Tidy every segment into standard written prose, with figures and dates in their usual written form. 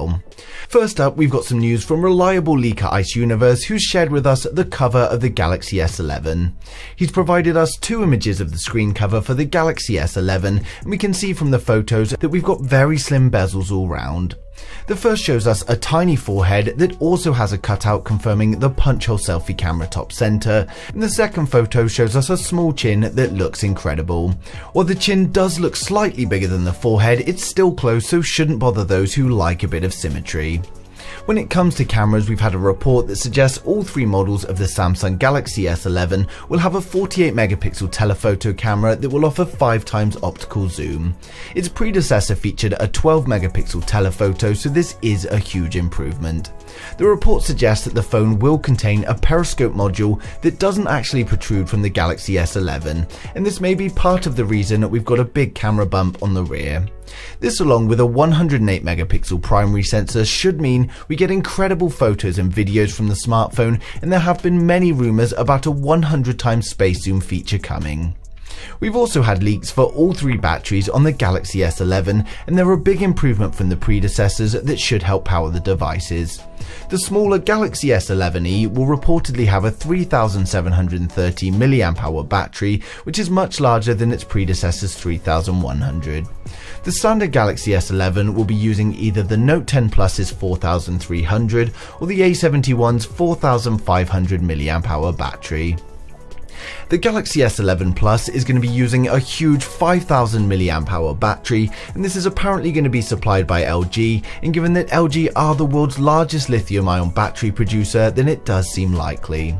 well. First up, we've got some news from reliable leaker Ice Universe, who's shared with us the cover of the Galaxy S11. He's provided us two images of the screen cover for the Galaxy S11, and we can see from the photos that we've got very slim bezels all round. The first shows us a tiny forehead that also has a cutout confirming the punch-hole selfie camera top center, and the second photo shows us a small chin that looks incredible. While the chin does look slightly bigger than the forehead, it's still close, so shouldn't bother those who like a bit of symmetry. When it comes to cameras, we've had a report that suggests all three models of the Samsung Galaxy S11 will have a 48 megapixel telephoto camera that will offer 5 times optical zoom. Its predecessor featured a 12 megapixel telephoto, so this is a huge improvement. The report suggests that the phone will contain a periscope module that doesn't actually protrude from the Galaxy S11, and this may be part of the reason that we've got a big camera bump on the rear. This, along with a 108 megapixel primary sensor, should mean we get incredible photos and videos from the smartphone, and there have been many rumours about a 100 times space zoom feature coming. We've also had leaks for all three batteries on the Galaxy S11, and they're a big improvement from the predecessors that should help power the devices. The smaller Galaxy S11e will reportedly have a 3730 mAh battery, which is much larger than its predecessor's 3100. The standard Galaxy S11 will be using either the Note 10 Plus's 4300 or the A71's 4500 mAh battery. The Galaxy S11 Plus is going to be using a huge 5000 mAh battery, and this is apparently going to be supplied by LG, and given that LG are the world's largest lithium-ion battery producer, then it does seem likely.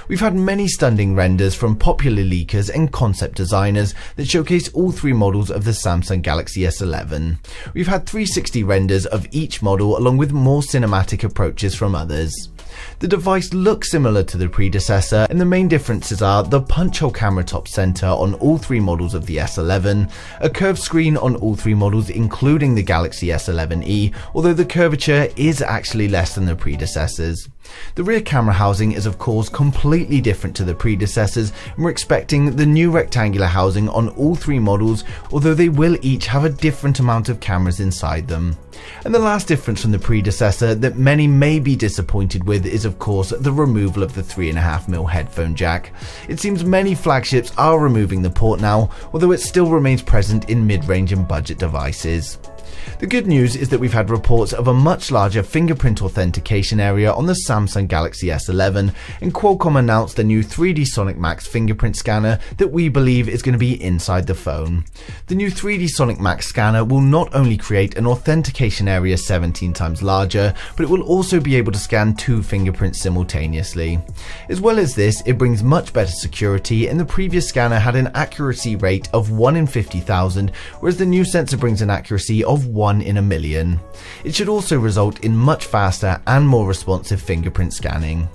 We've had many stunning renders from popular leakers and concept designers that showcase all three models of the Samsung Galaxy S11. We've had 360 renders of each model, along with more cinematic approaches from others. The device looks similar to the predecessor, and the main differences are the punch-hole camera top center on all three models of the S11, a curved screen on all three models including the Galaxy S11e, although the curvature is actually less than the predecessors. The rear camera housing is of course completely different to the predecessors, and we're expecting the new rectangular housing on all three models, although they will each have a different amount of cameras inside them. And the last difference from the predecessor that many may be disappointed with is of course the removal of the 3.5mm headphone jack. It seems many flagships are removing the port now, although it still remains present in mid-range and budget devices. The good news is that we've had reports of a much larger fingerprint authentication area on the Samsung Galaxy S11, and Qualcomm announced a new 3D Sonic Max fingerprint scanner that we believe is going to be inside the phone. The new 3D Sonic Max scanner will not only create an authentication area 17 times larger, but it will also be able to scan 2 fingerprints simultaneously. As well as this, it brings much better security, and the previous scanner had an accuracy rate of 1 in 50,000, whereas the new sensor brings an accuracy of 1 in a million. It should also result in much faster and more responsive fingerprint scanning.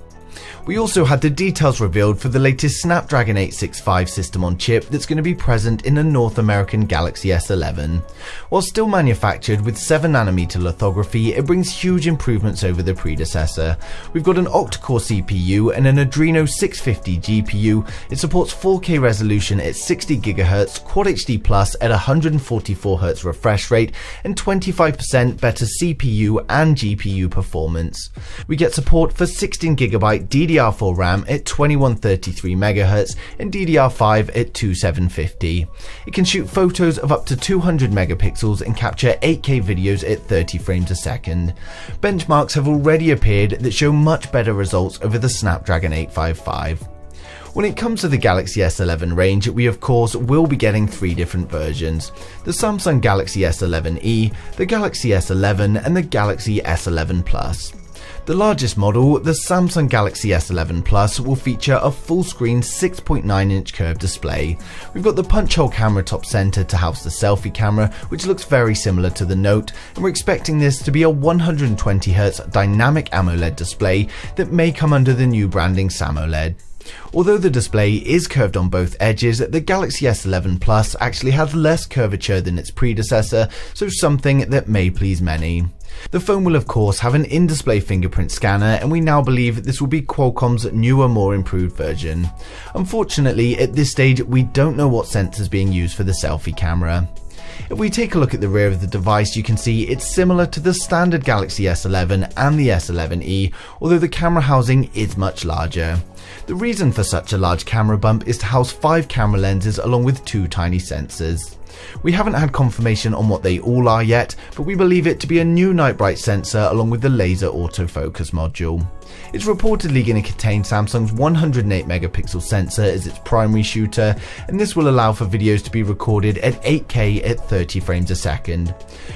We also had the details revealed for the latest Snapdragon 865 system on chip that's going to be present in the North American Galaxy S11. While still manufactured with 7nm lithography, it brings huge improvements over the predecessor. We've got an octa-core CPU and an Adreno 650 GPU. It supports 4K resolution at 60GHz, Quad HD Plus at 144Hz refresh rate, and 25% better CPU and GPU performance. We get support for 16GB DDR4 RAM at 2133MHz and DDR5 at 2750. It can shoot photos of up to 200 megapixels and capture 8K videos at 30 frames a second. Benchmarks have already appeared that show much better results over the Snapdragon 855. When it comes to the Galaxy S11 range, we of course will be getting 3 different versions: the Samsung Galaxy S11e, the Galaxy S11 and the Galaxy S11 Plus. The largest model, the Samsung Galaxy S11 Plus, will feature a full-screen 6.9-inch curved display. We've got the punch-hole camera top center to house the selfie camera, which looks very similar to the Note, and we're expecting this to be a 120Hz dynamic AMOLED display that may come under the new branding SAMOLED. Although the display is curved on both edges, the Galaxy S11 Plus actually has less curvature than its predecessor, so something that may please many. The phone will of course have an in-display fingerprint scanner, and we now believe this will be Qualcomm's newer, more improved version. Unfortunately, at this stage we don't know what sensor is being used for the selfie camera. If we take a look at the rear of the device, you can see it's similar to the standard Galaxy S11 and the S11e, although the camera housing is much larger. The reason for such a large camera bump is to house 5 camera lenses along with 2 tiny sensors. We haven't had confirmation on what they all are yet, but we believe it to be a new night bright sensor along with the laser autofocus module. It's reportedly going to contain Samsung's 108 megapixel sensor as its primary shooter, and this will allow for videos to be recorded at 8K at 30 frames a second.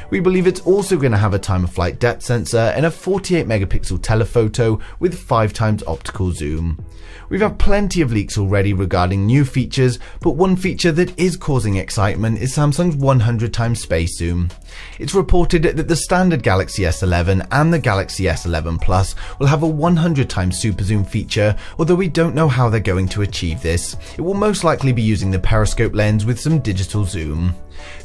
We believe it's also going to have a time of flight depth sensor and a 48 megapixel telephoto with 5 times optical zoom. We've had plenty of leaks already regarding new features, but one feature that is causing excitement is Samsung's 100 times space zoom. It's reported that the standard Galaxy S11 and the Galaxy S11 Plus will have a 100 times super zoom feature, although we don't know how they're going to achieve this. It will most likely be using the periscope lens with some digital zoom.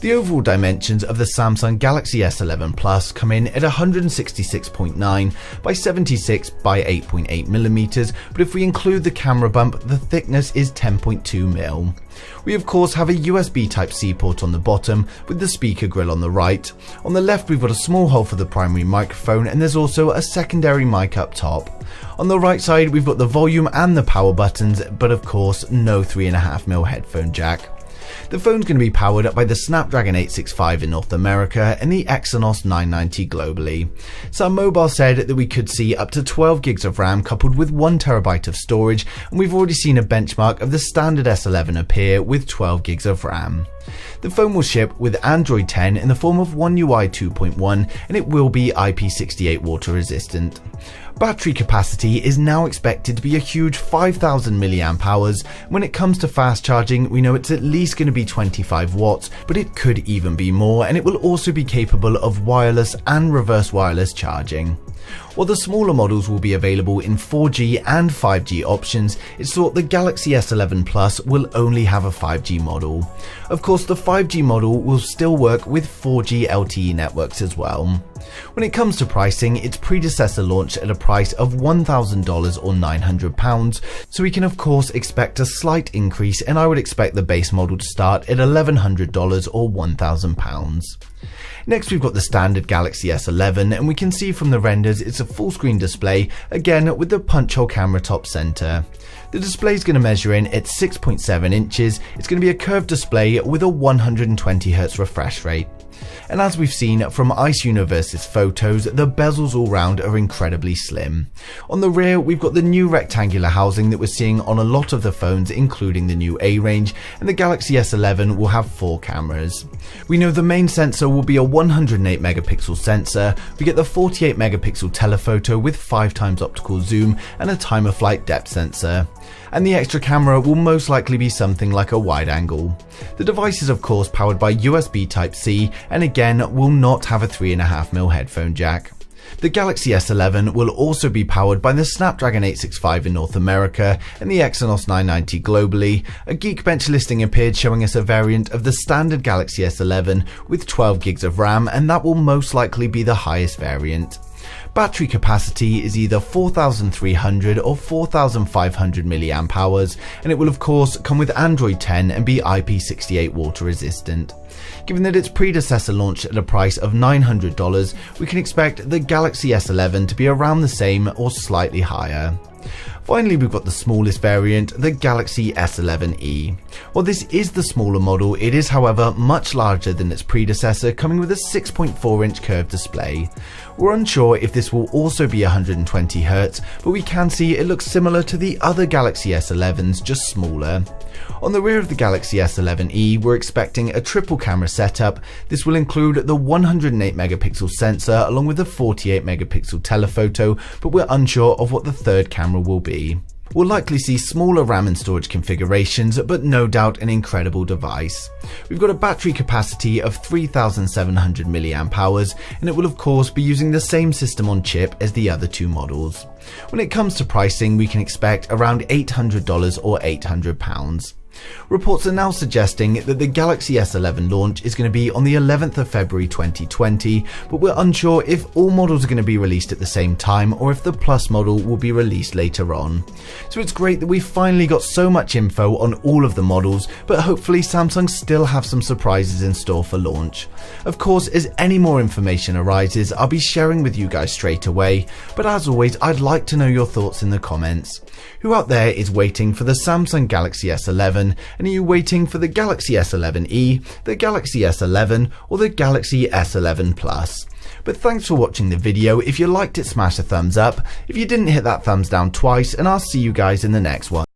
The overall dimensions of the Samsung Galaxy S11 Plus come in at 166.9 by 76 by 8.8mm, but if we include the camera bump, the thickness is 10.2mm. We of course have a USB Type-C port on the bottom with the speaker grill on the right. On the left we've got a small hole for the primary microphone, and there's also a secondary mic up top. On the right side we've got the volume and the power buttons, but of course no 3.5mm headphone jack. The phone's going to be powered up by the Snapdragon 865 in North America and the Exynos 990 globally. Some Mobile said that we could see up to 12 gigs of RAM coupled with 1TB of storage, and we've already seen a benchmark of the standard S11 appear with 12 gigs of RAM. The phone will ship with Android 10 in the form of One UI 2.1, and it will be IP68 water resistant. Battery capacity is now expected to be a huge 5,000 mAh. When it comes to fast charging, we know it's at least going to be 25 watts, but it could even be more, and it will also be capable of wireless and reverse wireless charging. While the smaller models will be available in 4G and 5G options, it's thought the Galaxy S11 Plus will only have a 5G model. Of course, the 5G model will still work with 4G LTE networks as well. When it comes to pricing, its predecessor launched at a price of $1,000 or £900, so we can of course expect a slight increase, and I would expect the base model to start at $1,100 or £1,000. Next we've got the standard Galaxy S11, and we can see from the renders it's a full screen display, again with the punch hole camera top center. The display is going to measure in at 6.7 inches, it's going to be a curved display with a 120Hz refresh rate. And as we've seen from Ice Universe's photos, the bezels all round are incredibly slim. On the rear we've got the new rectangular housing that we're seeing on a lot of the phones, including the new A range, and the Galaxy S11 will have 4 cameras. We know the main sensor will be a 108 megapixel sensor, we get the 48 megapixel telephoto with 5 times optical zoom and a time of flight depth sensor. And the extra camera will most likely be something like a wide angle. The device is of course powered by USB Type-C, and again will not have a 3.5mm headphone jack. The Galaxy S11 will also be powered by the Snapdragon 865 in North America and the Exynos 990 globally. A Geekbench listing appeared showing us a variant of the standard Galaxy S11 with 12 gigs of RAM, and that will most likely be the highest variant. Battery capacity is either 4,300 or 4,500 mAh, and it will of course come with Android 10 and be IP68 water resistant. Given that its predecessor launched at a price of $900, we can expect the Galaxy S11 to be around the same or slightly higher. Finally, we've got the smallest variant, the Galaxy S11e. While this is the smaller model, it is however much larger than its predecessor, coming with a 6.4-inch curved display. We're unsure if this will also be 120Hz, but we can see it looks similar to the other Galaxy S11s, just smaller. On the rear of the Galaxy S11e, we're expecting a triple camera setup. This will include the 108 megapixel sensor along with the 48 megapixel telephoto, but we're unsure of what the third camera will be. We'll likely see smaller RAM and storage configurations, but no doubt an incredible device. We've got a battery capacity of 3,700 mAh, and it will of course be using the same system on chip as the other 2 models. When it comes to pricing, we can expect around $800 or £800. Reports are now suggesting that the Galaxy S11 launch is going to be on the 11th of February 2020, but we're unsure if all models are going to be released at the same time or if the Plus model will be released later on. So it's great that we've finally got so much info on all of the models, but hopefully Samsung still have some surprises in store for launch. Of course, as any more information arises, I'll be sharing with you guys straight away, but as always, I'd like to know your thoughts in the comments. Who out there is waiting for the Samsung Galaxy S11, and are you waiting for the Galaxy S11e, the Galaxy S11, or the Galaxy S11 Plus? But thanks for watching the video. If you liked it, smash a thumbs up. If you didn't, hit that thumbs down twice, and I'll see you guys in the next one.